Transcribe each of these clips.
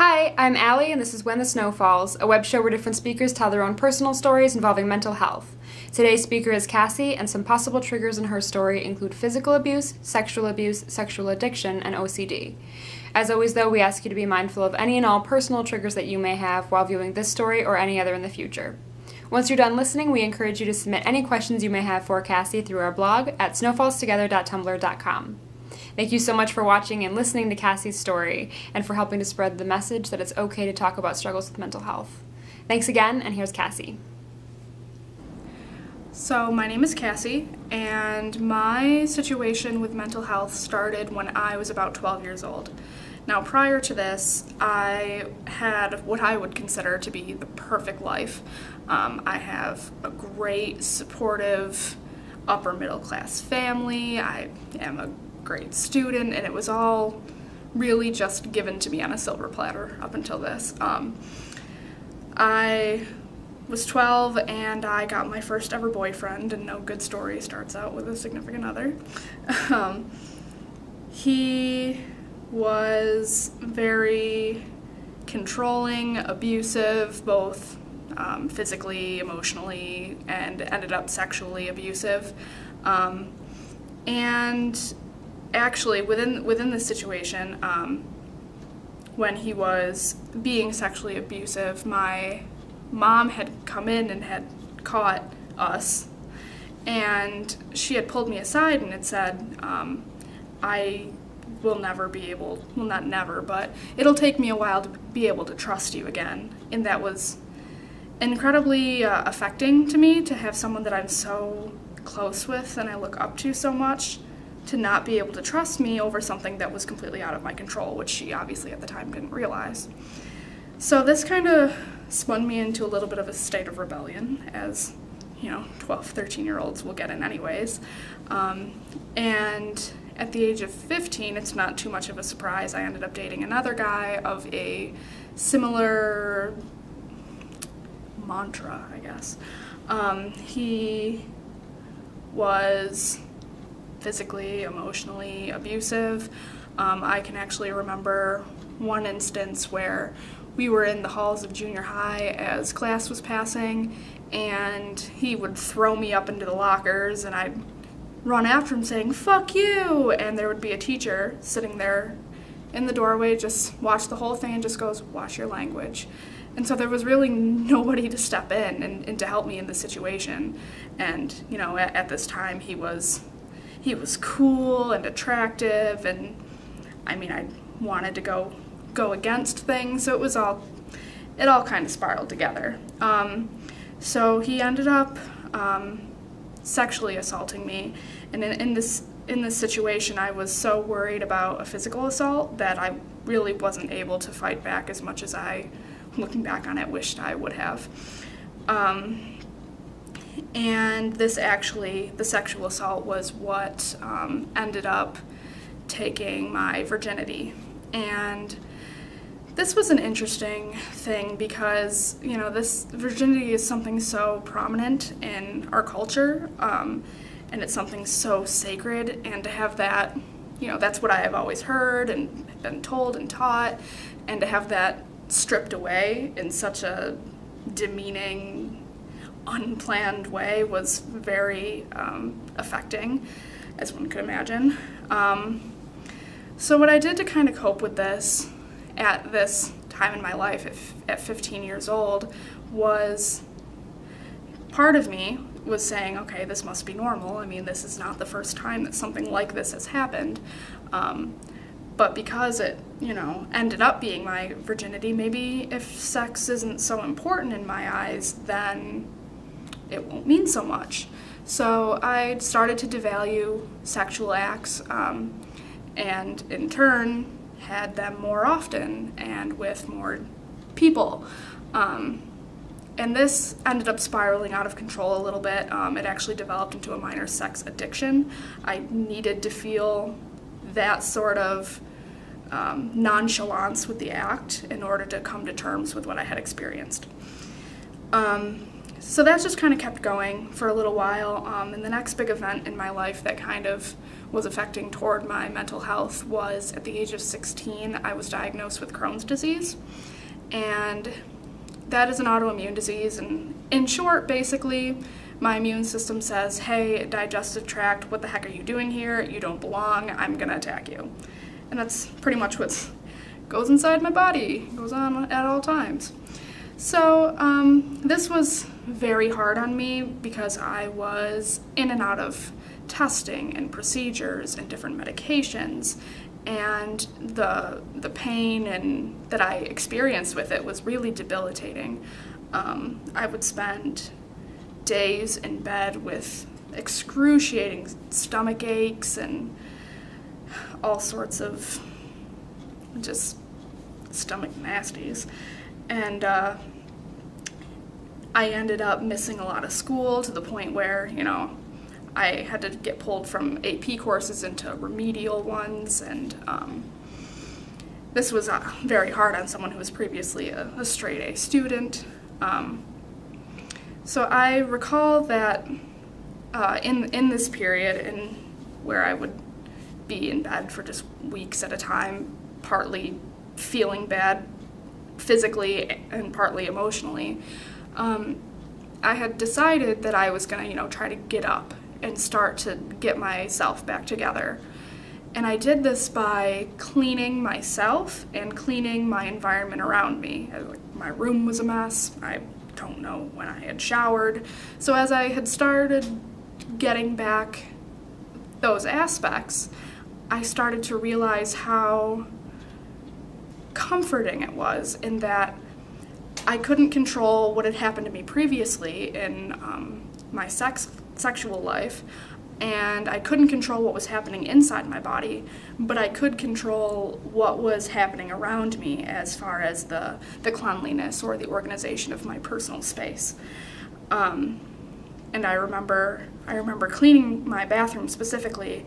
Hi, I'm Allie, and this is When the Snow Falls, a web show where different speakers tell their own personal stories involving mental health. Today's speaker is Cassie, and some possible triggers in her story include physical abuse, sexual addiction, and OCD. As always, though, we ask you to be mindful of any and all personal triggers that you may have while viewing this story or any other in the future. Once you're done listening, we encourage you to submit any questions you may have for Cassie through our blog at snowfallstogether.tumblr.com. Thank you so much for watching and listening to Cassie's story, and for helping to spread the message that it's okay to talk about struggles with mental health. Thanks again, and here's Cassie. So my name is Cassie, and my situation with mental health started when I was about 12 years old. Now, prior to this, I had what I would consider to be the perfect life. I have a great, supportive, upper middle class family. I am a great student, and it was all really just given to me on a silver platter up until this. I was 12 and I got my first ever boyfriend, and no good story starts out with a significant other. He was very controlling, abusive, both physically, emotionally, and ended up sexually abusive. And actually, within this situation, when he was being sexually abusive, my mom had come in and had caught us, and she had pulled me aside and had said, I will never be able, well, not never, but it'll take me a while to be able to trust you again. And that was incredibly affecting to me, to have someone that I'm so close with and I look up to so much to not be able to trust me over something that was completely out of my control, which she obviously at the time didn't realize. So this kind of spun me into a little bit of a state of rebellion, as 12, 13-year-olds will get in anyways. And at the age of 15, it's not too much of a surprise, I ended up dating another guy of a similar mantra, I guess. He was physically, emotionally abusive. I can actually remember one instance where we were in the halls of junior high as class was passing, and he would throw me up into the lockers, and I'd run after him saying, "Fuck you!" And there would be a teacher sitting there in the doorway, just watch the whole thing and just goes, "Watch your language." And so there was really nobody to step in and to help me in the situation. And, at this time he was cool and attractive, and I wanted to go against things, so it all kind of spiraled together. So he ended up sexually assaulting me, and in this situation I was so worried about a physical assault that I really wasn't able to fight back as much as I, looking back on it, wished I would have. And the sexual assault was what ended up taking my virginity. And this was an interesting thing because, this virginity is something so prominent in our culture, and it's something so sacred, and to have that, that's what I have always heard and been told and taught, and to have that stripped away in such a demeaning, unplanned way was very affecting, as one could imagine. So what I did to kind of cope with this at this time in my life, at 15 years old, was part of me was saying, okay, this must be normal. This is not the first time that something like this has happened. But because it, ended up being my virginity, maybe if sex isn't so important in my eyes, then it won't mean so much. So I started to devalue sexual acts, and in turn had them more often and with more people. And this ended up spiraling out of control a little bit. It actually developed into a minor sex addiction. I needed to feel that sort of nonchalance with the act in order to come to terms with what I had experienced. So that just kind of kept going for a little while. And the next big event in my life that kind of was affecting toward my mental health was at the age of 16, I was diagnosed with Crohn's disease. And that is an autoimmune disease. And in short, basically, my immune system says, hey, digestive tract, what the heck are you doing here? You don't belong. I'm going to attack you. And that's pretty much what goes inside my body, goes on at all times. So this was very hard on me because I was in and out of testing and procedures and different medications, and the pain and that I experienced with it was really debilitating. I would spend days in bed with excruciating stomach aches and all sorts of just stomach nasties. And I ended up missing a lot of school to the point where, I had to get pulled from AP courses into remedial ones, and this was very hard on someone who was previously a straight A student. So I recall that in this period, and where I would be in bed for just weeks at a time, partly feeling bad physically and partly emotionally, I had decided that I was going to, try to get up and start to get myself back together. And I did this by cleaning myself and cleaning my environment around me. My room was a mess. I don't know when I had showered. So as I had started getting back those aspects, I started to realize how comforting it was in that I couldn't control what had happened to me previously in my sexual life, and I couldn't control what was happening inside my body, but I could control what was happening around me as far as the cleanliness or the organization of my personal space. And I remember cleaning my bathroom specifically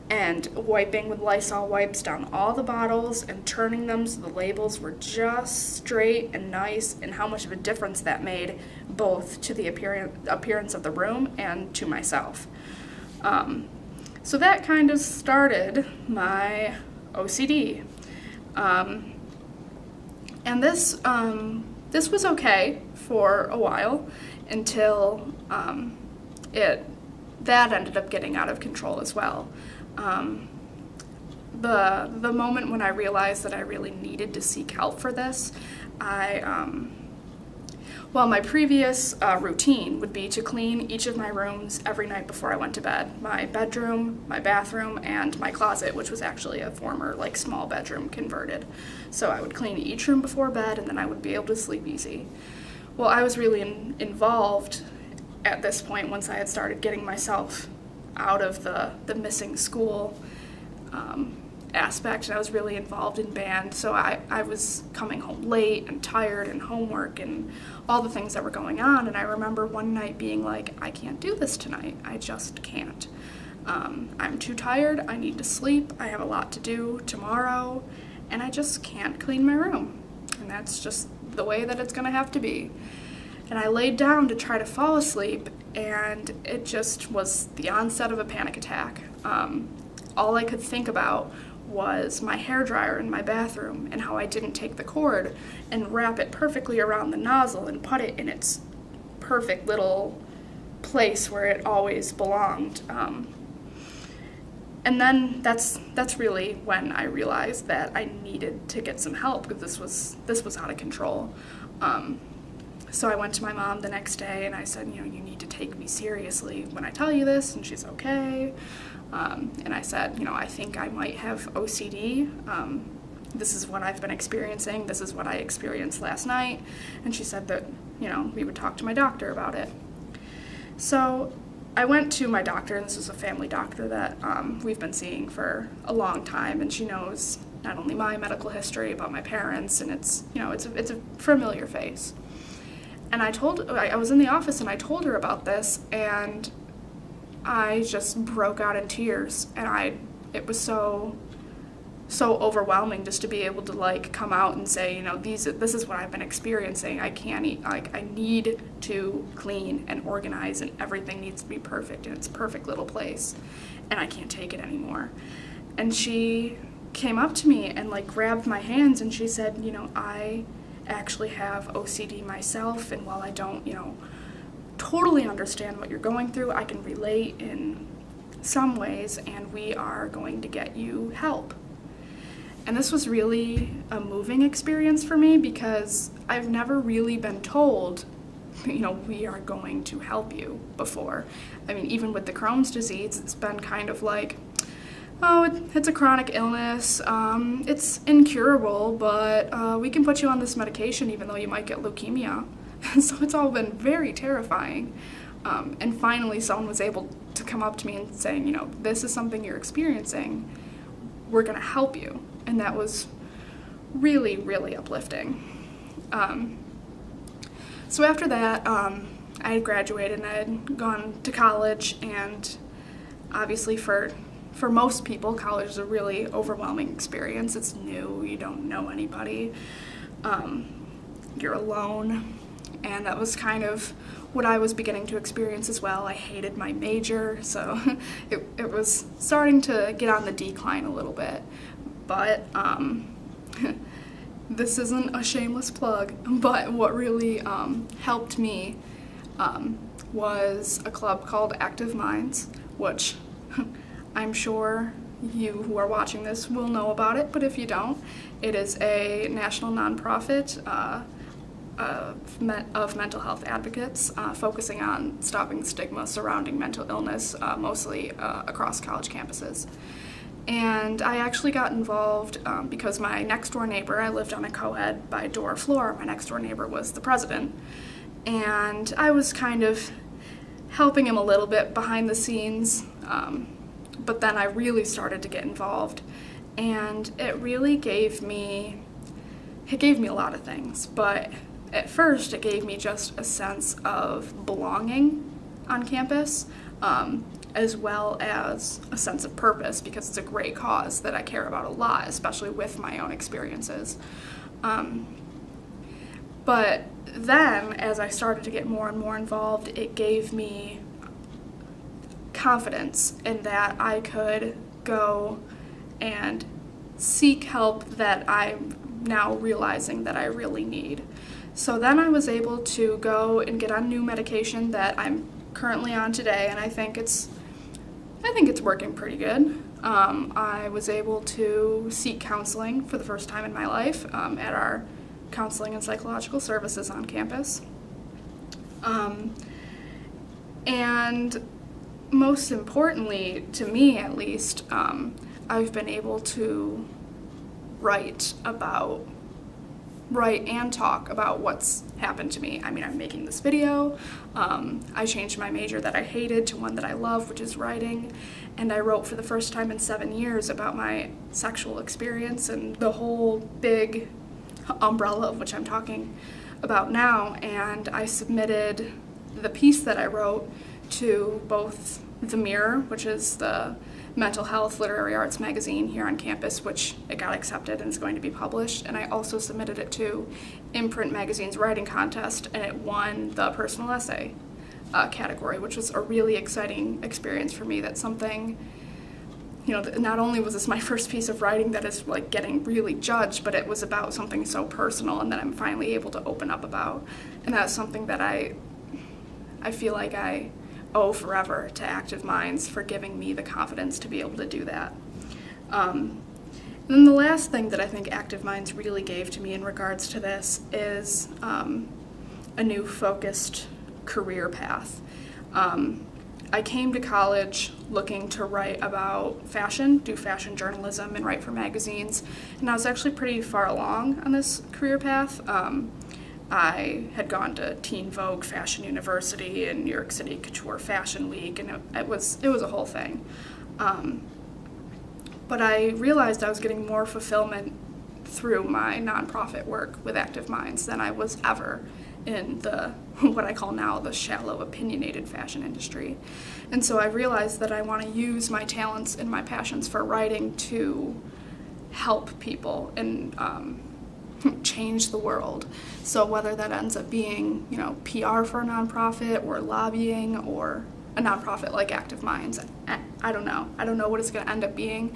and wiping with Lysol wipes down all the bottles and turning them so the labels were just straight and nice, and how much of a difference that made both to the appearance of the room and to myself. So that kind of started my OCD. And this was okay for a while until that ended up getting out of control as well. The moment when I realized that I really needed to seek help for this, my previous routine would be to clean each of my rooms every night before I went to bed. My bedroom, my bathroom, and my closet, which was actually a former small bedroom converted. So I would clean each room before bed, and then I would be able to sleep easy. Well, I was really involved at this point once I had started getting myself out of the missing school aspect, and I was really involved in band, so I was coming home late and tired and homework and all the things that were going on, and I remember one night being like, I can't do this tonight. I just can't. I'm too tired. I need to sleep. I have a lot to do tomorrow, and I just can't clean my room, and that's just the way that it's going to have to be. And I laid down to try to fall asleep, and it just was the onset of a panic attack. All I could think about was my hairdryer in my bathroom and how I didn't take the cord and wrap it perfectly around the nozzle and put it in its perfect little place where it always belonged. And then that's really when I realized that I needed to get some help because this was out of control. So I went to my mom the next day and I said, you need to take me seriously when I tell you this, and she's okay. And I said, I think I might have OCD. This is what I've been experiencing. This is what I experienced last night. And she said that, we would talk to my doctor about it. So I went to my doctor, and this is a family doctor that we've been seeing for a long time, and she knows not only my medical history, but my parents, and it's a familiar face. And I was in the office and I told her about this, and I just broke out in tears, and it was so so overwhelming just to be able to like come out and say, you know, this is what I've been experiencing. I can't eat, like I need to clean and organize, and everything needs to be perfect in its perfect little place, and I can't take it anymore. And she came up to me and like grabbed my hands, and she said, you know, I actually have OCD myself, and while I don't, you know, totally understand what you're going through, I can relate in some ways, and we are going to get you help. And this was really a moving experience for me because I've never really been told, you know, we are going to help you before. I mean, even with the Crohn's disease, it's been kind of like, oh, it's a chronic illness, it's incurable, but we can put you on this medication even though you might get leukemia. So it's all been very terrifying. And finally someone was able to come up to me and saying, you know, this is something you're experiencing, we're gonna help you. And that was really, really uplifting. So after that, I had graduated and I had gone to college, and obviously for most people, college is a really overwhelming experience. It's new, you don't know anybody, you're alone, and that was kind of what I was beginning to experience as well. I hated my major, so it was starting to get on the decline a little bit. But this isn't a shameless plug, but what really helped me was a club called Active Minds, which I'm sure you who are watching this will know about it, but if you don't, it is a national nonprofit of mental health advocates focusing on stopping stigma surrounding mental illness, mostly across college campuses. And I actually got involved because my next door neighbor, I lived on a co-ed by door floor, my next door neighbor was the president, and I was kind of helping him a little bit behind the scenes, but then I really started to get involved, and it really gave me a lot of things, but at first it gave me just a sense of belonging on campus, as well as a sense of purpose, because it's a great cause that I care about a lot, especially with my own experiences. But then, as I started to get more and more involved, it gave me confidence in that I could go and seek help that I'm now realizing that I really need. So then I was able to go and get on new medication that I'm currently on today, and I think it's working pretty good. I was able to seek counseling for the first time in my life at our counseling and psychological services on campus. And most importantly, to me at least, I've been able to write and talk about what's happened to me. I mean, I'm making this video. I changed my major that I hated to one that I love, which is writing. And I wrote for the first time in 7 years about my sexual experience and the whole big umbrella of which I'm talking about now. And I submitted the piece that I wrote to both The Mirror, which is the mental health literary arts magazine here on campus, which it got accepted and is going to be published, and I also submitted it to Imprint Magazine's writing contest, and it won the personal essay category, which was a really exciting experience for me. That's something, you know, not only was this my first piece of writing that is like getting really judged, but it was about something so personal and that I'm finally able to open up about, and that's something that I feel like I owe forever to Active Minds for giving me the confidence to be able to do that. And then the last thing that I think Active Minds really gave to me in regards to this is a new focused career path. I came to college looking to write about fashion, do fashion journalism, and write for magazines, and I was actually pretty far along on this career path. I had gone to Teen Vogue Fashion University and New York City Couture Fashion Week, and it was a whole thing. But I realized I was getting more fulfillment through my nonprofit work with Active Minds than I was ever in the, what I call now, the shallow, opinionated fashion industry. And so I realized that I want to use my talents and my passions for writing to help people and change the world. So whether that ends up being, PR for a nonprofit or lobbying or a nonprofit like Active Minds, I don't know. I don't know what it's going to end up being,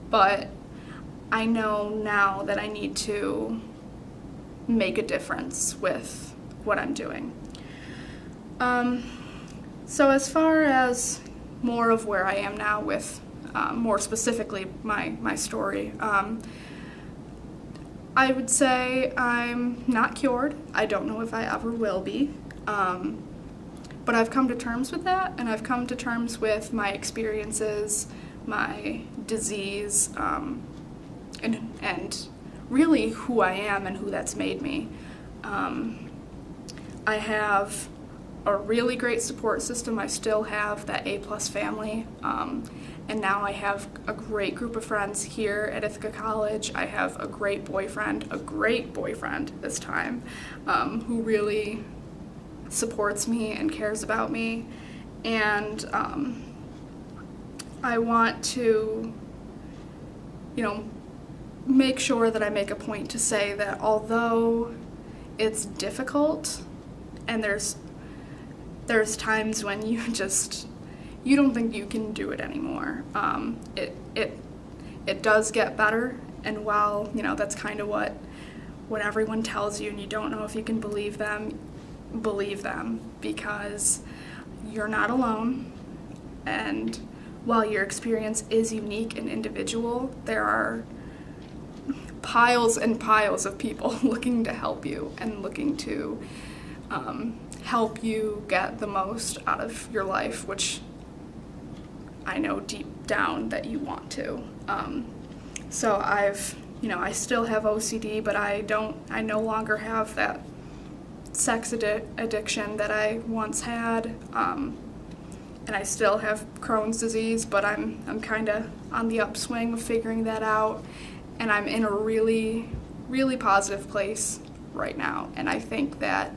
but I know now that I need to make a difference with what I'm doing. So as far as more of where I am now with more specifically my story, I would say I'm not cured. I don't know if I ever will be. But I've come to terms with that, and I've come to terms with my experiences, my disease, and really who I am and who that's made me. I have a really great support system. I still have that A+ family, and now I have a great group of friends here at Ithaca College. I have a great boyfriend this time, who really supports me and cares about me, and I want to, make sure that I make a point to say that although it's difficult and there's times when you don't think you can do it anymore, it does get better, and while that's kind of what everyone tells you and you don't know if you can believe them, because you're not alone, and while your experience is unique and individual, there are piles and piles of people looking to help you and looking to help you get the most out of your life, which I know deep down that you want to. So I still have OCD, but I no longer have that sex addiction that I once had, and I still have Crohn's disease, but I'm kind of on the upswing of figuring that out, and I'm in a really, really positive place right now, and I think that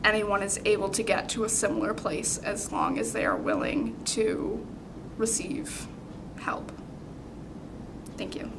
anyone is able to get to a similar place as long as they are willing to receive help. Thank you.